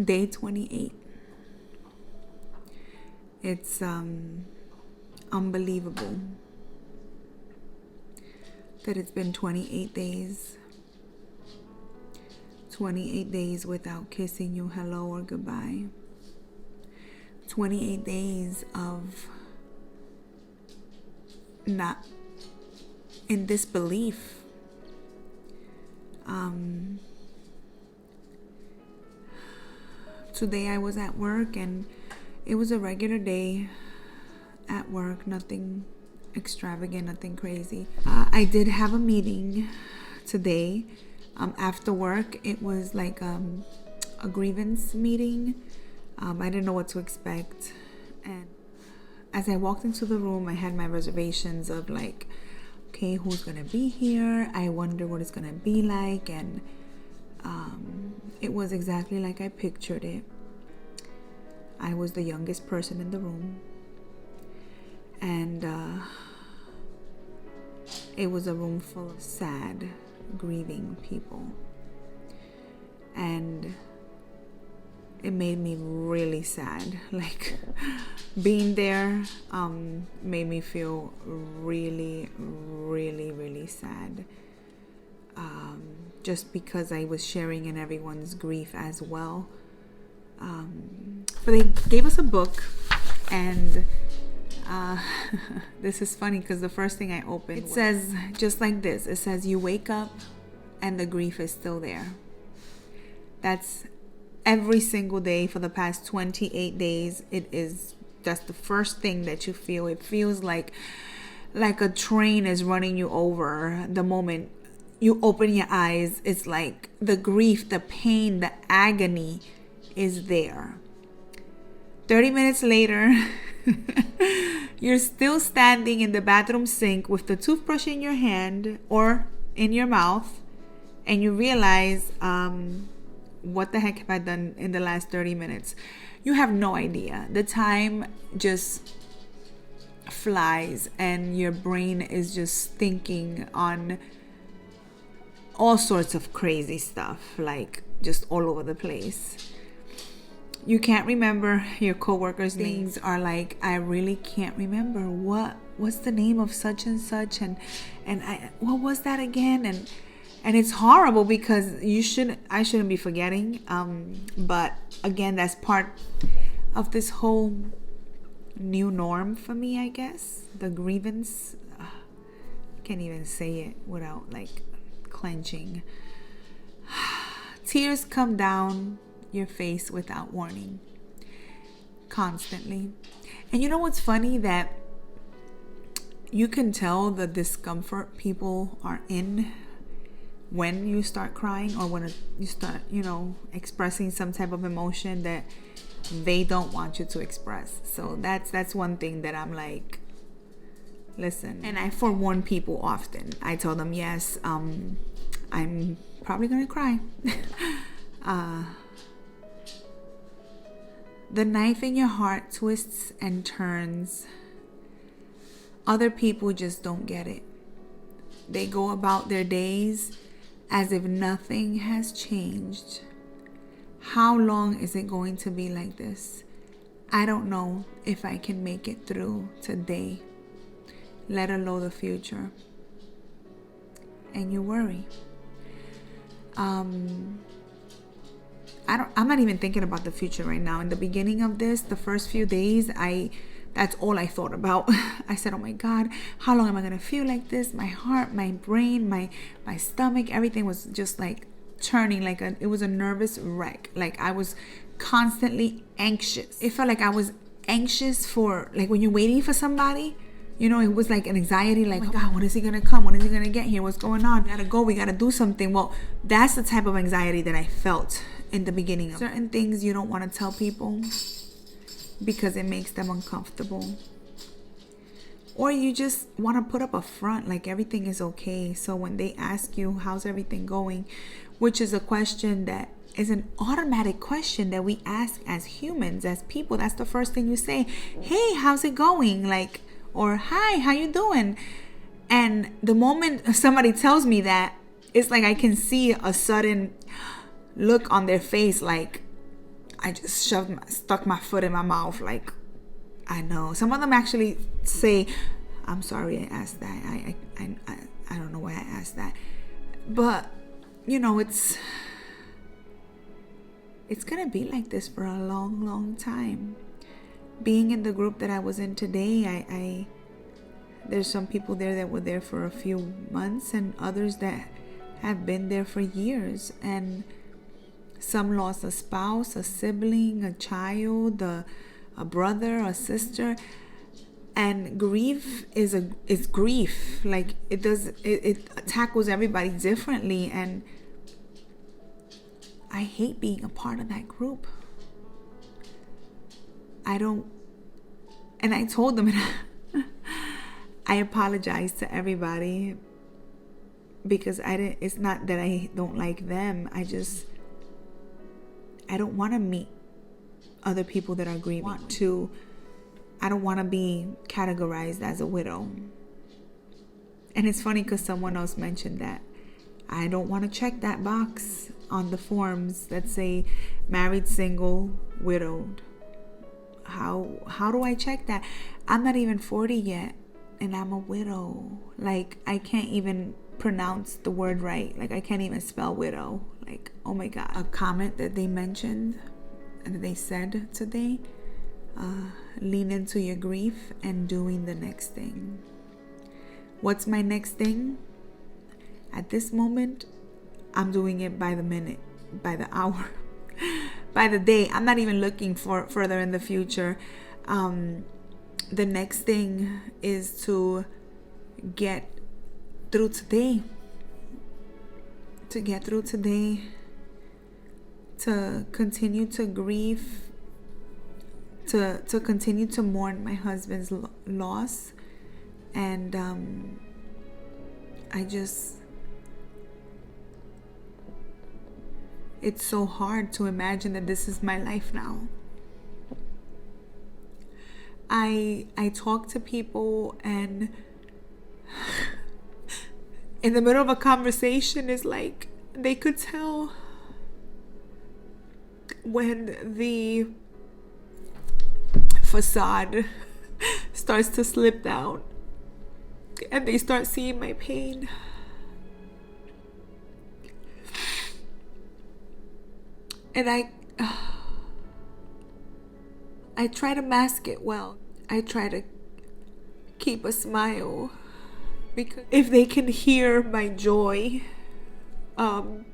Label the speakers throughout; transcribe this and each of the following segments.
Speaker 1: Day 28. It's unbelievable that it's been 28 days. 28 days without kissing you hello or goodbye. 28 days of not in disbelief. Today I was at work and it was a regular day at work, nothing extravagant, nothing crazy. I did have a meeting today after work. It was like a grievance meeting. I didn't know what to expect, and as I walked into the room, I had my reservations of like, okay, who's gonna be here? I wonder what it's gonna be like, and it was exactly like I pictured it. I was the youngest person in the room, and it was a room full of sad, grieving people, and it made me really sad. Like, being there made me feel really, really, really sad, just because I was sharing in everyone's grief as well. But they gave us a book, and this is funny because the first thing I opened, it says just like this. It says, you wake up and the grief is still there. That's every single day for the past 28 days. That's the first thing that you feel. It feels like a train is running you over the moment you open your eyes. It's like the grief, the pain, the agony is there. 30 minutes later, you're still standing in the bathroom sink with the toothbrush in your hand or in your mouth, and you realize, what the heck have I done in the last 30 minutes? You have no idea. The time just flies, and your brain is just thinking on all sorts of crazy stuff, like just all over the place. You can't remember your coworkers' names. Are like, I really can't remember what's the name of such and such, and what was that again? And it's horrible because I shouldn't be forgetting. But again, that's part of this whole new norm for me, I guess. The grievance. I can't even say it without like clenching. Tears come down your face without warning, constantly. And you know what's funny? That you can tell the discomfort people are in when you start crying, or when you start, expressing some type of emotion that they don't want you to express. So that's one thing that I'm like, listen. And I forewarn people often. I tell them, yes, I'm probably gonna cry. The knife in your heart twists and turns. Other people just don't get it. They go about their days as if nothing has changed. How long is it going to be like this? I don't know if I can make it through today, let alone the future. And you worry. I'm not even thinking about the future right now. In the beginning of this, the first few days, that's all I thought about. I said, oh my God, how long am I going to feel like this? My heart, my brain, my stomach, everything was just like turning it was a nervous wreck. Like, I was constantly anxious. It felt like I was anxious for, like, when you're waiting for somebody, it was like an anxiety, like, oh God, when is he going to come? When is he going to get here? What's going on? We got to go. We got to do something. Well, that's the type of anxiety that I felt in the beginning. Certain things you don't want to tell people because it makes them uncomfortable. Or you just want to put up a front like everything is okay. So when they ask you, how's everything going? Which is a question that is an automatic question that we ask as humans, as people. That's the first thing you say. Hey, how's it going? Like, or hi, how you doing? And the moment somebody tells me that, it's like I can see a sudden look on their face, like, I just stuck my foot in my mouth. Like, I know. Some of them actually say, I'm sorry I asked that. I don't know why I asked that. But, it's going to be like this for a long, long time. Being in the group that I was in today, there's some people there that were there for a few months and others that have been there for years. And some lost a spouse, a sibling, a child, a brother, a sister. And grief is grief. Like, it tackles everybody differently. And I hate being a part of that group. And I told them, I apologize to everybody because it's not that I don't like them. I don't want to meet other people that are grieving. I don't want to be categorized as a widow. And it's funny because someone else mentioned that. I don't want to check that box on the forms that say married, single, widowed. How do I check that? I'm not even 40 yet and I'm a widow. Like, I can't even pronounce the word right. Like, I can't even spell widow. Like, oh my God. A comment that they mentioned and that they said today, lean into your grief and doing the next thing. What's my next thing? At this moment, I'm doing it by the minute, by the hour, by the day. I'm not even looking for further in the future. The next thing is to get through today. To get through today. To continue to grieve. To continue to mourn my husband's loss. And it's so hard to imagine that this is my life now. I talk to people and in the middle of a conversation, it's like they could tell when the facade starts to slip down and they start seeing my pain. And I try to mask it well. I try to keep a smile because if they can hear my joy, it'll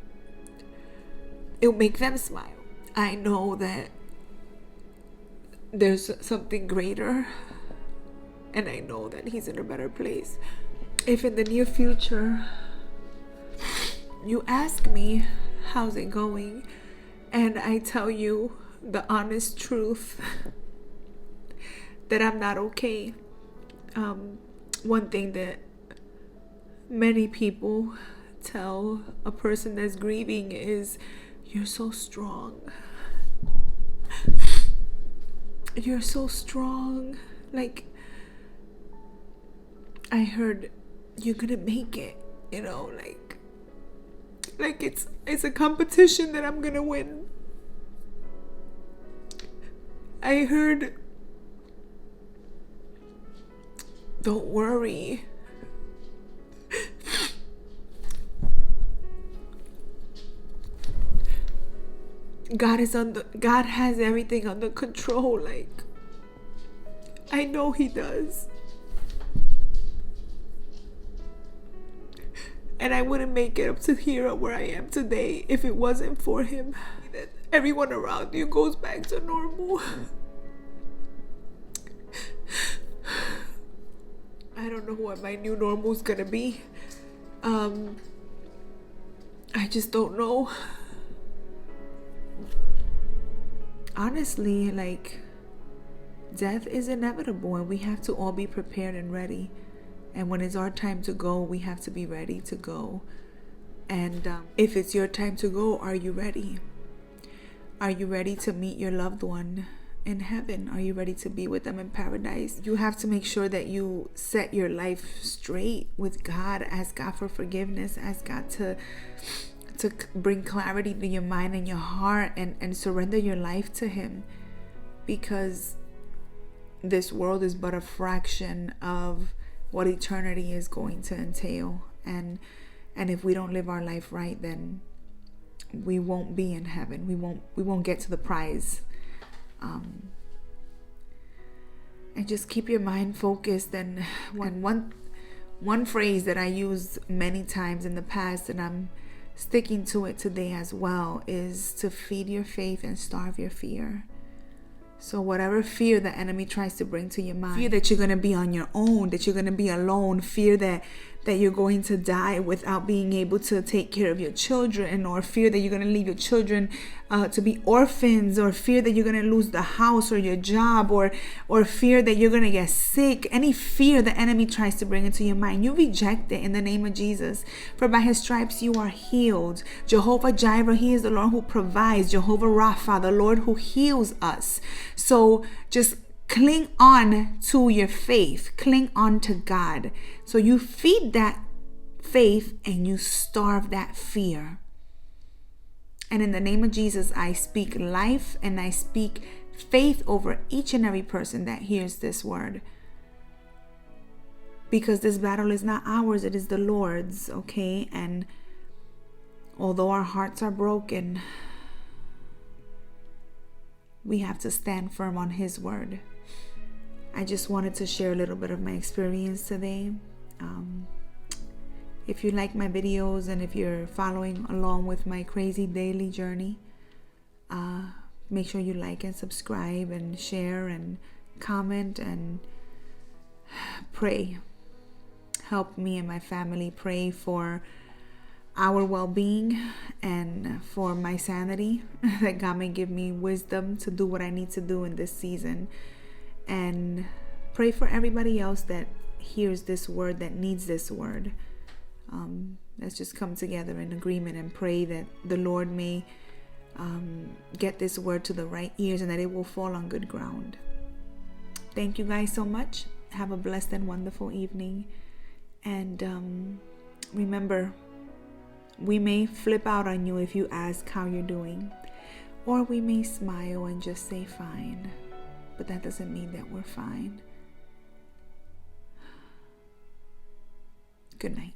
Speaker 1: make them smile. I know that there's something greater, and I know that he's in a better place. If in the near future you ask me how's it going, and I tell you the honest truth that I'm not okay. One thing that many people tell a person that's grieving is, you're so strong. You're so strong. Like, I heard you're gonna make it, like it's a competition that I'm gonna win. I heard, don't worry. God has everything under control. Like, I know He does. And I wouldn't make it up to here where I am today if it wasn't for Him. That everyone around you goes back to normal. I don't know what my new normal is gonna be. I just don't know. Honestly, like, death is inevitable and we have to all be prepared and ready. And when it's our time to go, we have to be ready to go. And if it's your time to go, are you ready? Are you ready to meet your loved one in heaven? Are you ready to be with them in paradise? You have to make sure that you set your life straight with God. Ask God for forgiveness. Ask God to bring clarity to your mind and your heart, and surrender your life to Him, because this world is but a fraction of what eternity is going to entail. And if we don't live our life right, then we won't be in heaven. We won't get to the prize. And just keep your mind focused. And one phrase that I used many times in the past, and I'm sticking to it today as well, is to feed your faith and starve your fear. So whatever fear the enemy tries to bring to your mind, fear that you're going to be on your own, that you're going to be alone, fear that you're going to die without being able to take care of your children, or fear that you're going to leave your children to be orphans, or fear that you're going to lose the house or your job, or fear that you're going to get sick. Any fear the enemy tries to bring into your mind, you reject it in the name of Jesus. For by His stripes you are healed. Jehovah Jireh, He is the Lord who provides. Jehovah Rapha, the Lord who heals us. So just cling on to your faith. Cling on to God. So you feed that faith and you starve that fear. And in the name of Jesus, I speak life and I speak faith over each and every person that hears this word. Because this battle is not ours, it is the Lord's, okay? And although our hearts are broken, we have to stand firm on His word. I just wanted to share a little bit of my experience today. If you like my videos and if you're following along with my crazy daily journey, make sure you like and subscribe and share and comment and pray. Help me and my family pray for our well-being and for my sanity, that God may give me wisdom to do what I need to do in this season. And pray for everybody else that hears this word, that needs this word. Let's just come together in agreement and pray that the Lord may get this word to the right ears and that it will fall on good ground. Thank you guys so much. Have a blessed and wonderful evening. And remember, we may flip out on you if you ask how you're doing, or we may smile and just say fine, but that doesn't mean that we're fine. Good night.